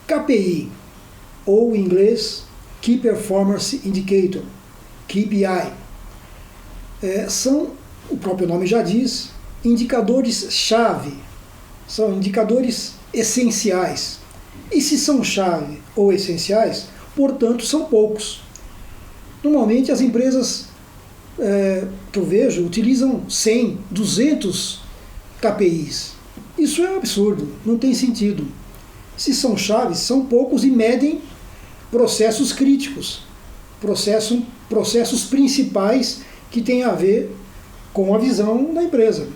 KPI, ou em inglês Key Performance Indicator, KPI, são, o próprio nome já diz, indicadores-chave, são indicadores essenciais. E se são chave ou essenciais, portanto, são poucos. Normalmente as empresas que eu vejo utilizam 100, 200 KPIs. Isso é um absurdo, não tem sentido. Se são chaves, são poucos e medem processos críticos, processos principais que têm a ver com a visão da empresa.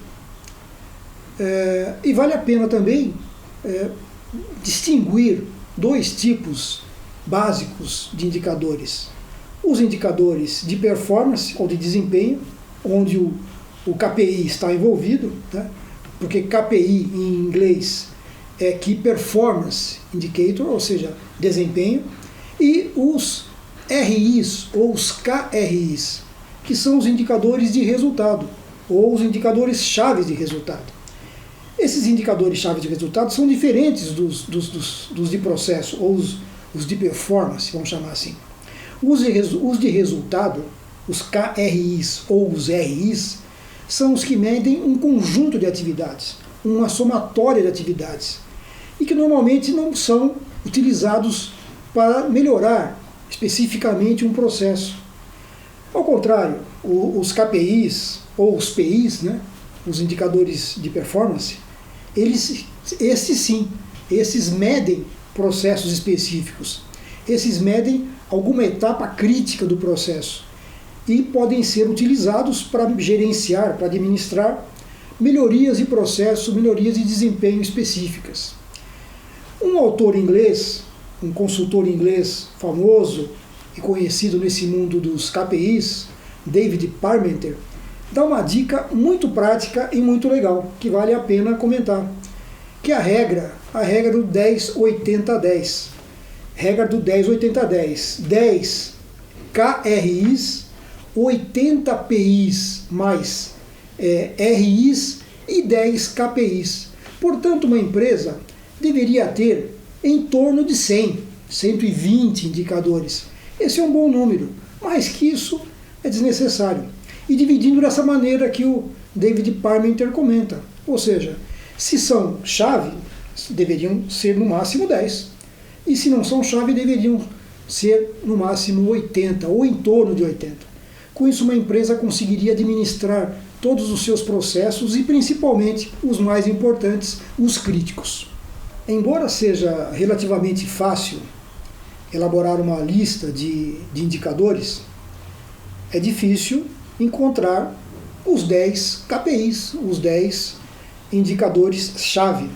E vale a pena também distinguir dois tipos básicos de indicadores. Os indicadores de performance ou de desempenho, onde o KPI está envolvido, né? Porque KPI em inglês é Key Performance Indicator, ou seja, desempenho, e os RIs ou os KRIs, que são os indicadores de resultado, ou os indicadores-chave de resultado. Esses indicadores-chave de resultado são diferentes dos de processo, ou os de performance, vamos chamar assim. Os de resultado, os KRIs ou os RIs, são os que medem um conjunto de atividades, uma somatória de atividades, e que normalmente não são utilizados para melhorar especificamente um processo. Ao contrário, os KPIs ou os PIs, né, os indicadores de performance, esses medem processos específicos. Esses medem alguma etapa crítica do processo e podem ser utilizados para gerenciar, para administrar melhorias de processo, melhorias de desempenho específicas. Um autor inglês, um consultor inglês famoso e conhecido nesse mundo dos KPIs, David Parmenter, dá uma dica muito prática e muito legal, que vale a pena comentar, que é a regra do 10-80-10. Regra do 10-80-10. 10 KRIs, 80 PIs mais RIs e 10 KPIs. Portanto, uma empresa deveria ter em torno de 100, 120 indicadores. Esse é um bom número, mas que isso é desnecessário. E dividindo dessa maneira que o David Parmenter comenta. Ou seja, se são chave, deveriam ser no máximo 10. E se não são chave, deveriam ser no máximo 80, ou em torno de 80. Com isso, uma empresa conseguiria administrar todos os seus processos e principalmente os mais importantes, os críticos. Embora seja relativamente fácil elaborar uma lista de indicadores, é difícil encontrar os 10 KPIs, os 10 indicadores-chave.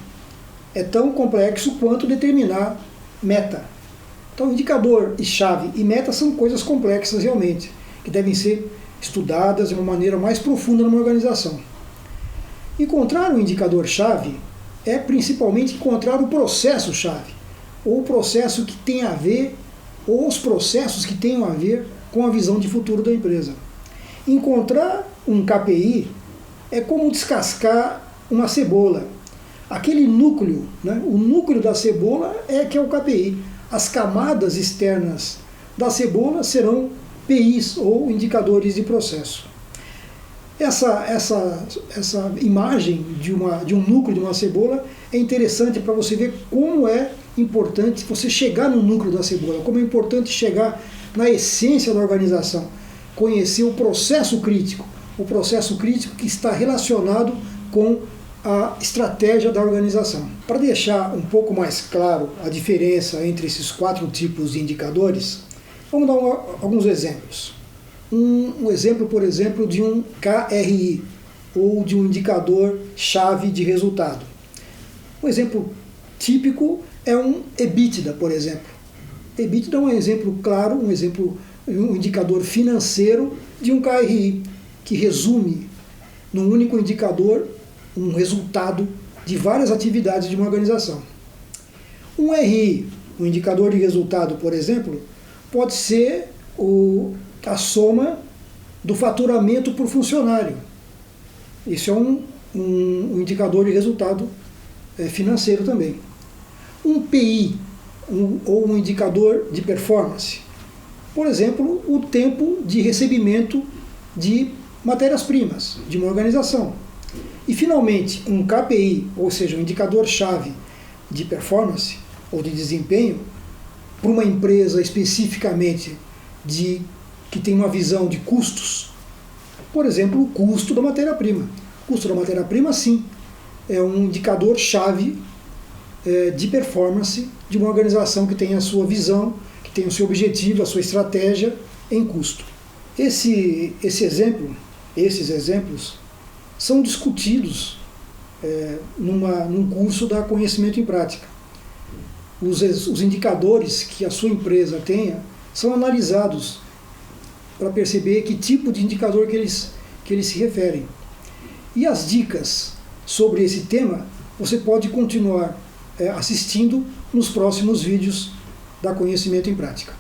É tão complexo quanto determinar meta. Então, indicador e chave e meta são coisas complexas realmente, que devem ser estudadas de uma maneira mais profunda numa organização. Encontrar um indicador-chave é principalmente encontrar o processo-chave, ou o processo que tem a ver, ou os processos que tenham a ver com a visão de futuro da empresa. Encontrar um KPI é como descascar uma cebola. Aquele núcleo, né, o núcleo da cebola é que é o KPI. As camadas externas da cebola serão PIs, ou indicadores de processo. Essa imagem de um núcleo de uma cebola é interessante para você ver como é importante você chegar no núcleo da cebola, como é importante chegar na essência da organização, conhecer o processo crítico que está relacionado com a estratégia da organização. Para deixar um pouco mais claro a diferença entre esses 4 tipos de indicadores, vamos dar alguns exemplos. Um exemplo, por exemplo, de um KRI, ou de um indicador-chave de resultado. Um exemplo típico é um EBITDA, por exemplo. EBITDA é um exemplo claro, um indicador financeiro de um KRI, que resume num único indicador um resultado de várias atividades de uma organização. Um RI, um indicador de resultado, por exemplo, pode ser a soma do faturamento por funcionário. Isso é um indicador de resultado financeiro também. Um PI, ou um indicador de performance. Por exemplo, o tempo de recebimento de matérias-primas de uma organização. E, finalmente, um KPI, ou seja, um indicador-chave de performance ou de desempenho, para uma empresa especificamente que tem uma visão de custos. Por exemplo, o custo da matéria-prima. O custo da matéria-prima, sim, é um indicador-chave de performance de uma organização que tem a sua visão, que tem o seu objetivo, a sua estratégia em custo. Esses exemplos são discutidos num curso da Conhecimento em Prática. Os indicadores que a sua empresa tenha são analisados para perceber que tipo de indicador que eles se referem. E as dicas sobre esse tema você pode continuar assistindo nos próximos vídeos da Conhecimento em Prática.